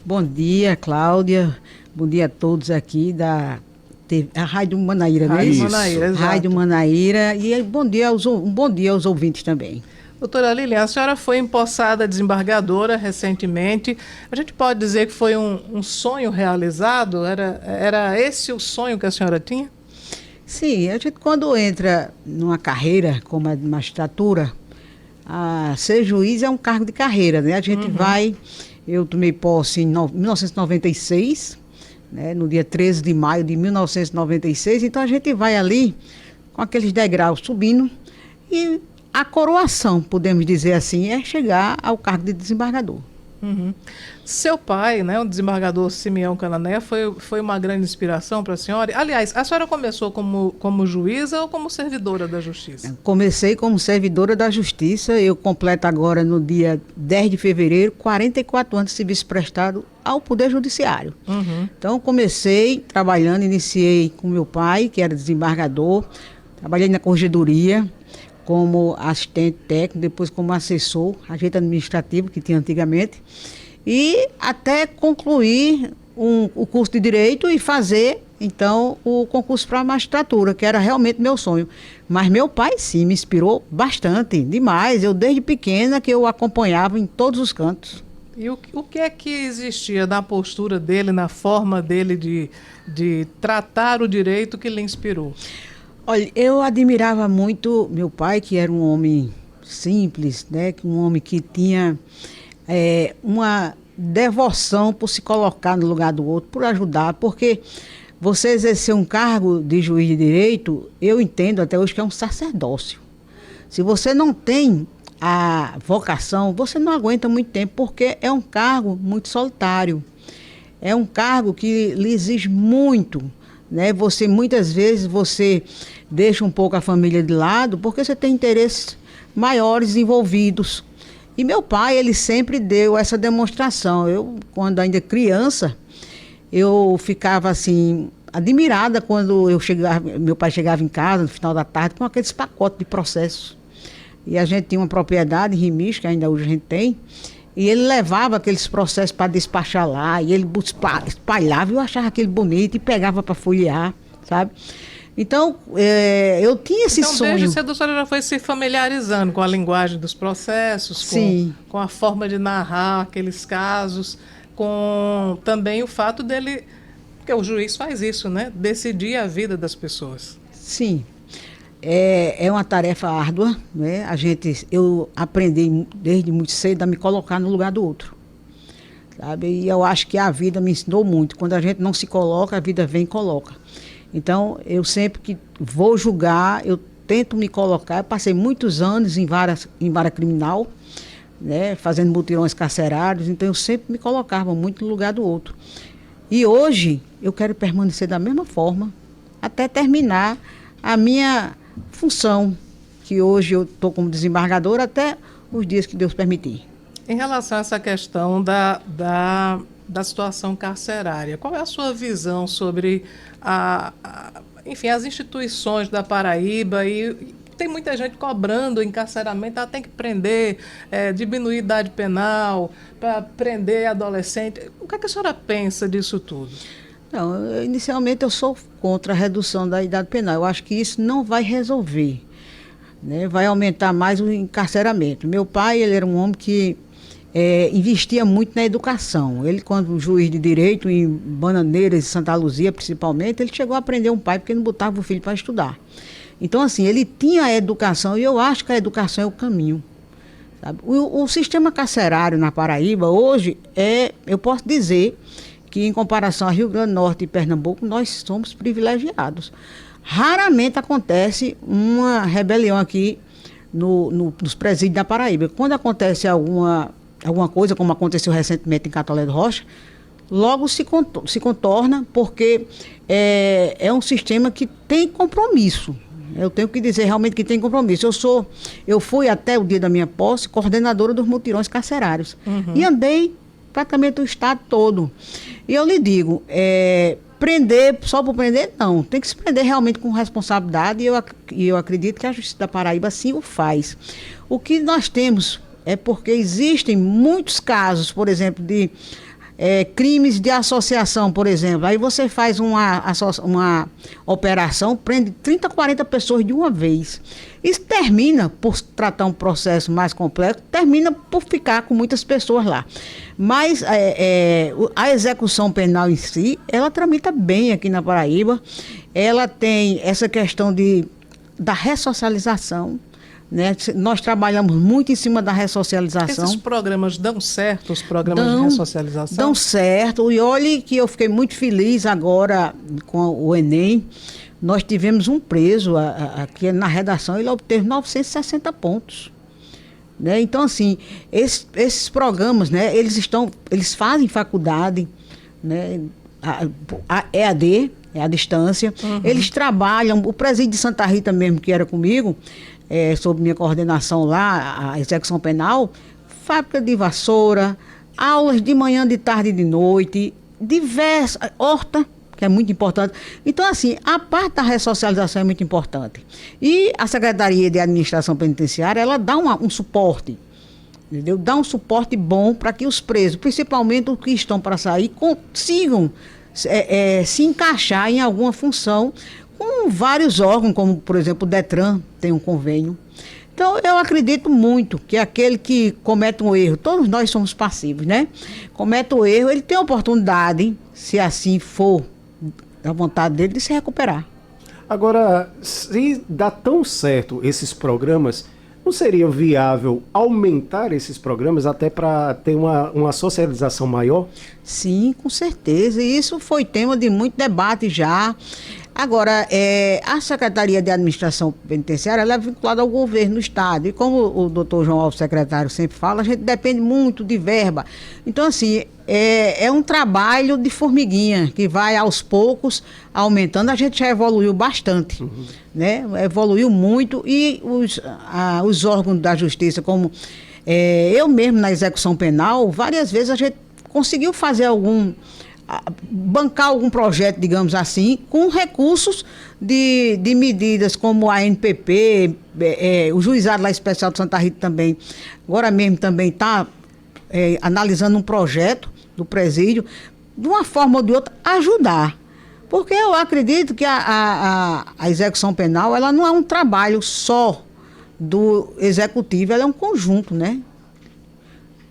Bom dia, Cláudia. Bom dia a todos aqui da a Rádio Manaíra, né? Rádio Manaíra, exato. Rádio Manaíra. E um bom dia aos ouvintes também. Doutora Lilian, a senhora foi empossada desembargadora recentemente. A gente pode dizer que foi um sonho realizado? Era esse o sonho que a senhora tinha? Sim, a gente quando entra numa carreira como a de magistratura, ser juiz é um cargo de carreira, né? A gente eu tomei posse em 1996, né? No dia 13 de maio de 1996, então a gente vai ali com aqueles degraus subindo e a coroação, podemos dizer assim, é chegar ao cargo de desembargador. Seu pai, né, o desembargador Simeão Canané, foi uma grande inspiração para a senhora? Aliás, a senhora começou como juíza ou como servidora da Justiça? Comecei como servidora da Justiça, eu completo agora no dia 10 de fevereiro, 44 anos de serviço prestado ao Poder Judiciário. Então iniciei com meu pai, que era desembargador, trabalhei na corregedoria, como assistente técnico, depois como assessor, agente administrativo que tinha antigamente, e até concluir o curso de Direito e fazer, então, o concurso para a magistratura, que era realmente meu sonho. Mas meu pai, sim, me inspirou bastante, demais. Eu, desde pequena, que eu acompanhava em todos os cantos. E o que é que existia na postura dele, na forma dele de tratar o direito que lhe inspirou? Olha, eu admirava muito meu pai, que era um homem simples, né? Um homem que tinha uma devoção por se colocar no lugar do outro, por ajudar, porque você exercer um cargo de juiz de direito, eu entendo até hoje que é um sacerdócio. Se você não tem a vocação, você não aguenta muito tempo, porque é um cargo muito solitário. É um cargo que lhe exige muito, né? Muitas vezes você deixa um pouco a família de lado porque você tem interesses maiores envolvidos. E meu pai, ele sempre deu essa demonstração. Eu, quando ainda criança, eu ficava assim admirada quando meu pai chegava em casa no final da tarde com aqueles pacotes de processos. E a gente tinha uma propriedade em Rimis, que ainda hoje a gente tem, e ele levava aqueles processos para despachar lá, e ele espalhava, e eu achava aquele bonito, e pegava para folhear, sabe? Então, eu tinha esse sonho. Desde cedo a senhora já foi se familiarizando com a linguagem dos processos, com a forma de narrar aqueles casos, com também o fato dele, porque o juiz faz isso, né? Decidir a vida das pessoas. Sim. É uma tarefa árdua, né? Eu aprendi desde muito cedo a me colocar no lugar do outro, sabe? E eu acho que a vida me ensinou muito. Quando a gente não se coloca, a vida vem e coloca. Então, eu sempre que vou julgar, eu tento me colocar. Eu passei muitos anos em vara criminal, né? Fazendo mutirões carcerários, então eu sempre me colocava muito no lugar do outro. E hoje, eu quero permanecer da mesma forma, até terminar a minha função, que hoje eu estou como desembargadora até os dias que Deus permitir. Em relação a essa questão da situação carcerária, qual é a sua visão sobre enfim, as instituições da Paraíba? E tem muita gente cobrando encarceramento, tem que prender, diminuir a idade penal, para prender adolescente. O que a senhora pensa disso tudo? Não, inicialmente eu sou contra a redução da idade penal. Eu acho que isso não vai resolver, né? Vai aumentar mais o encarceramento. Meu pai, ele era um homem que investia muito na educação. Ele, quando juiz de direito, em Bananeiras e Santa Luzia, principalmente, ele chegou a aprender um pai porque não botava o filho para estudar. Então, assim, ele tinha a educação e eu acho que a educação é o caminho. Sabe? O sistema carcerário na Paraíba, hoje, eu posso dizer que em comparação a Rio Grande do Norte e Pernambuco, nós somos privilegiados. Raramente acontece uma rebelião aqui nos presídios da Paraíba. Quando acontece alguma coisa, como aconteceu recentemente em Catolé do Rocha, logo se contorna, porque é um sistema que tem compromisso. Eu tenho que dizer realmente que tem compromisso. Eu fui até o dia da minha posse coordenadora dos mutirões carcerários. E andei praticamente o estado todo. E eu lhe digo, prender só por prender, não. Tem que se prender realmente com responsabilidade e eu acredito que a Justiça da Paraíba sim o faz. O que nós temos é porque existem muitos casos, por exemplo, de crimes de associação, por exemplo. Aí você faz uma operação, prende 30, 40 pessoas de uma vez. Isso termina por tratar um processo mais complexo, termina por ficar com muitas pessoas lá. Mas a execução penal em si, ela tramita bem aqui na Paraíba. Ela tem essa questão da ressocialização, né? Nós trabalhamos muito em cima da ressocialização. Esses programas dão certo, os programas de ressocialização? Dão certo. E olhe que eu fiquei muito feliz agora com o Enem. Nós tivemos um preso aqui na redação, ele obteve 960 pontos. Né? Então, assim, esses programas, né, eles fazem faculdade, né, a EAD, é a distância. Eles trabalham, o presídio de Santa Rita mesmo, que era comigo, sob minha coordenação lá, a execução penal, fábrica de vassoura, aulas de manhã, de tarde e de noite, horta, que é muito importante. Então, assim, a parte da ressocialização é muito importante. E a Secretaria de Administração Penitenciária, ela dá um suporte, entendeu? Dá um suporte bom para que os presos, principalmente os que estão para sair, consigam se encaixar em alguma função com vários órgãos, como, por exemplo, o Detran tem um convênio. Então, eu acredito muito que aquele que comete um erro, todos nós somos passivos, né? Comete o erro, ele tem a oportunidade, se assim for da vontade dele, de se recuperar. Agora, se dá tão certo esses programas, não seria viável aumentar esses programas até para ter uma socialização maior? Sim, com certeza. E isso foi tema de muito debate já. Agora, a Secretaria de Administração Penitenciária, ela é vinculada ao governo do Estado. E como o doutor João Alves, secretário, sempre fala, a gente depende muito de verba. Então, assim, é um trabalho de formiguinha, que vai aos poucos aumentando. A gente já evoluiu bastante, né? Evoluiu muito. E os órgãos da justiça, como eu mesmo na execução penal, várias vezes a gente conseguiu fazer bancar algum projeto, digamos assim, com recursos de medidas como a ANPP, o Juizado lá Especial de Santa Rita também, agora mesmo também está analisando um projeto do presídio, de uma forma ou de outra, ajudar. Porque eu acredito que a execução penal, ela não é um trabalho só do executivo, ela é um conjunto, né?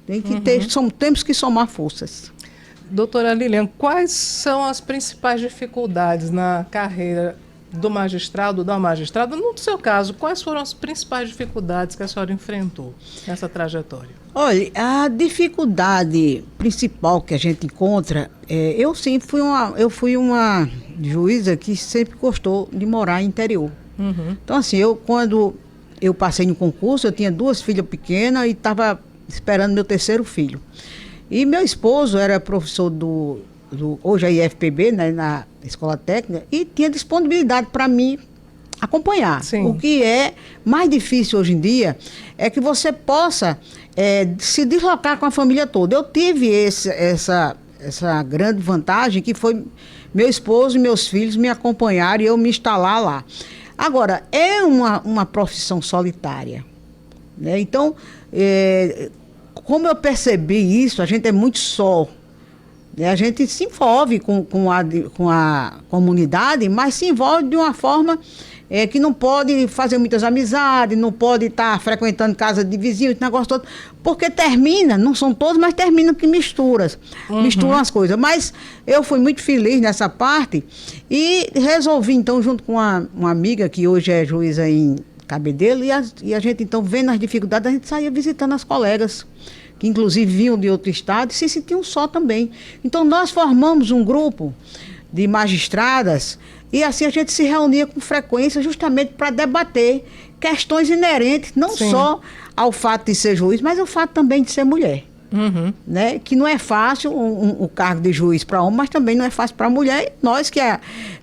Tem que temos que somar forças. Doutora Lilian, quais são as principais dificuldades na carreira do magistrado ou da magistrada? No seu caso, quais foram as principais dificuldades que a senhora enfrentou nessa trajetória? Olha, a dificuldade principal que a gente encontra, eu fui uma juíza que sempre gostou de morar em interior. Então, assim, quando eu passei no concurso, eu tinha 2 filhas pequenas e estava esperando meu 3º filho. E meu esposo era professor hoje a IFPB, né, na escola técnica, e tinha disponibilidade para mim acompanhar. Sim. O que é mais difícil hoje em dia é que você possa se deslocar com a família toda. Eu tive essa grande vantagem, que foi meu esposo e meus filhos me acompanharam e eu me instalar lá. Agora, é uma profissão solitária, né? Então, como eu percebi isso, a gente é muito só. A gente se envolve com a comunidade, mas se envolve de uma forma que não pode fazer muitas amizades, não pode estar frequentando casa de vizinhos, esse negócio todo, porque termina, não são todos, mas terminam que misturam as coisas. Mas eu fui muito feliz nessa parte e resolvi, então, junto com uma amiga que hoje é juíza em Cabedelo, e a gente, então, vendo as dificuldades, a gente saía visitando as colegas, que inclusive vinham de outro estado e se sentiam só também. Então, nós formamos um grupo de magistradas e assim a gente se reunia com frequência justamente para debater questões inerentes, não Sim. só ao fato de ser juiz, mas ao fato também de ser mulher. Né? Que não é fácil o cargo de juiz para homem, mas também não é fácil para a mulher. E nós que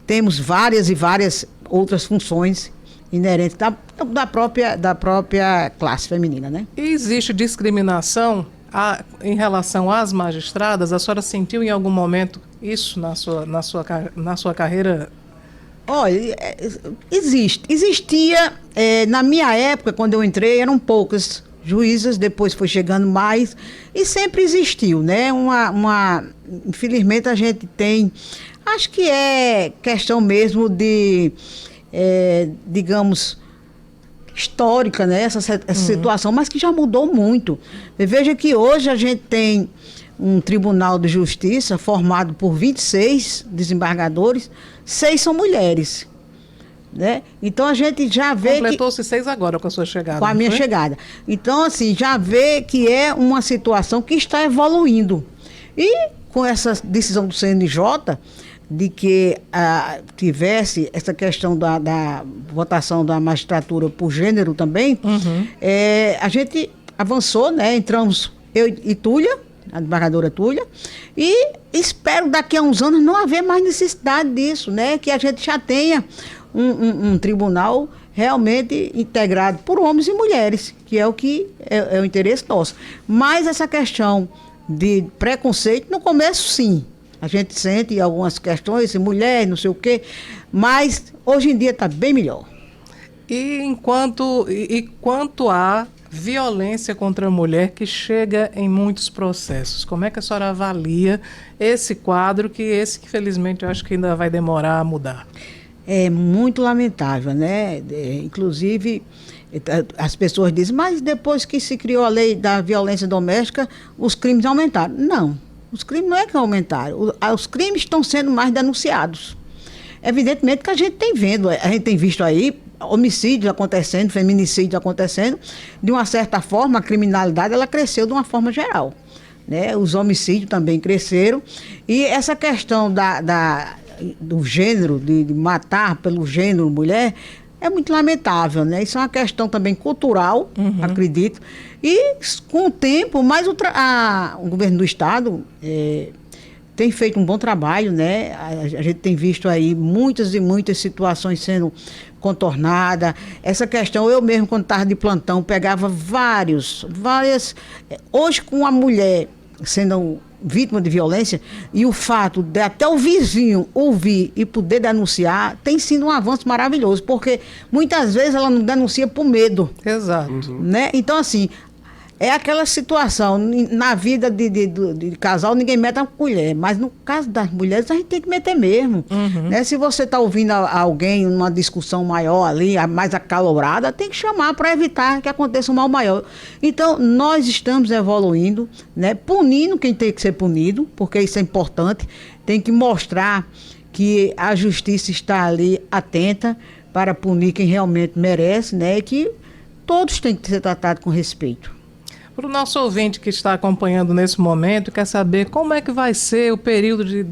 temos várias e várias outras funções inerentes da própria classe feminina, né? E existe discriminação em relação às magistradas? A senhora sentiu em algum momento isso na sua carreira? Olha, existia, na minha época, quando eu entrei, eram poucas juízas, depois foi chegando mais, e sempre existiu, né? Infelizmente a gente tem, acho que é questão mesmo de, digamos, histórica, né? Essa situação, mas que já mudou muito. Veja que hoje a gente tem um Tribunal de Justiça formado por 26 desembargadores, 6 são mulheres. Né? Então a gente já vê. Completou-se 6 agora com a sua chegada. Com a minha chegada. Então, assim, já vê que é uma situação que está evoluindo. E com essa decisão do CNJ de que tivesse essa questão da votação da magistratura por gênero também, a gente avançou, né? Entramos, eu e Túlia, a desembargadora Túlia, e espero daqui a uns anos não haver mais necessidade disso, né? Que a gente já tenha um tribunal realmente integrado por homens e mulheres, que é o que é o interesse nosso. Mas essa questão de preconceito, no começo sim, a gente sente algumas questões, mulher, não sei o quê, mas hoje em dia está bem melhor. E quanto à violência contra a mulher que chega em muitos processos, como é que a senhora avalia esse quadro, que felizmente eu acho que ainda vai demorar a mudar? É muito lamentável, né? Inclusive, as pessoas dizem, mas depois que se criou a lei da violência doméstica, os crimes aumentaram. Não, os crimes não é que aumentaram, os crimes estão sendo mais denunciados. Evidentemente que a gente tem visto aí homicídios acontecendo, feminicídios acontecendo, de uma certa forma a criminalidade ela cresceu de uma forma geral, né? Os homicídios também cresceram, e essa questão do gênero, de matar pelo gênero mulher, é muito lamentável, né? Isso é uma questão também cultural, acredito. E com o tempo, mas o governo do estado tem feito um bom trabalho, né? A gente tem visto aí muitas e muitas situações sendo contornadas. Essa questão, eu mesmo, quando estava de plantão, pegava várias... Hoje, com a mulher sendo vítima de violência, e o fato de até o vizinho ouvir e poder denunciar, tem sido um avanço maravilhoso, porque muitas vezes ela não denuncia por medo. Exato. Né? Então, assim, é aquela situação, na vida de casal ninguém mete a colher, mas no caso das mulheres a gente tem que meter mesmo. Né? Se você está ouvindo alguém numa discussão maior ali, mais acalorada, tem que chamar para evitar que aconteça um mal maior. Então, nós estamos evoluindo, né? Punindo quem tem que ser punido, porque isso é importante, tem que mostrar que a justiça está ali atenta para punir quem realmente merece, né? E que todos têm que ser tratados com respeito. Para o nosso ouvinte que está acompanhando nesse momento, quer saber como é que vai ser o período de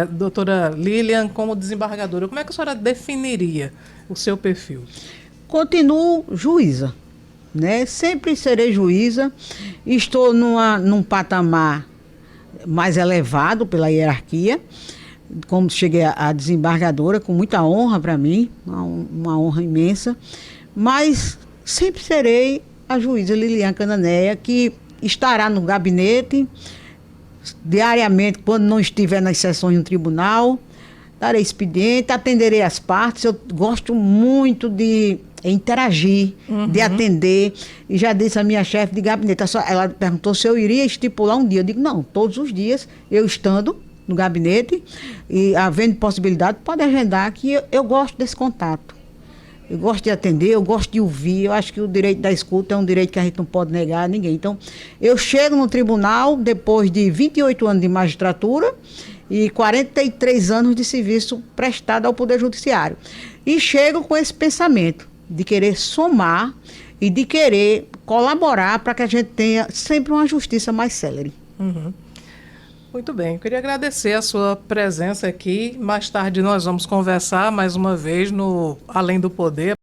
doutora Lilian como desembargadora. Como é que a senhora definiria o seu perfil? Continuo juíza, né? Sempre serei juíza. Estou num patamar mais elevado pela hierarquia, como cheguei a desembargadora, com muita honra para mim, uma honra imensa. Mas sempre serei a juíza Lilian Cananéia, que estará no gabinete diariamente, quando não estiver nas sessões no tribunal, darei expediente, atenderei as partes. Eu gosto muito de interagir, de atender, e já disse a minha chefe de gabinete, ela perguntou se eu iria estipular um dia. Eu digo, não, todos os dias, eu estando no gabinete, e havendo possibilidade, pode agendar, que eu gosto desse contato. Eu gosto de atender, eu gosto de ouvir. Eu acho que o direito da escuta é um direito que a gente não pode negar a ninguém. Então, eu chego no tribunal depois de 28 anos de magistratura e 43 anos de serviço prestado ao Poder Judiciário. E chego com esse pensamento de querer somar e de querer colaborar para que a gente tenha sempre uma justiça mais célere. Muito bem, eu queria agradecer a sua presença aqui. Mais tarde nós vamos conversar mais uma vez no Além do Poder.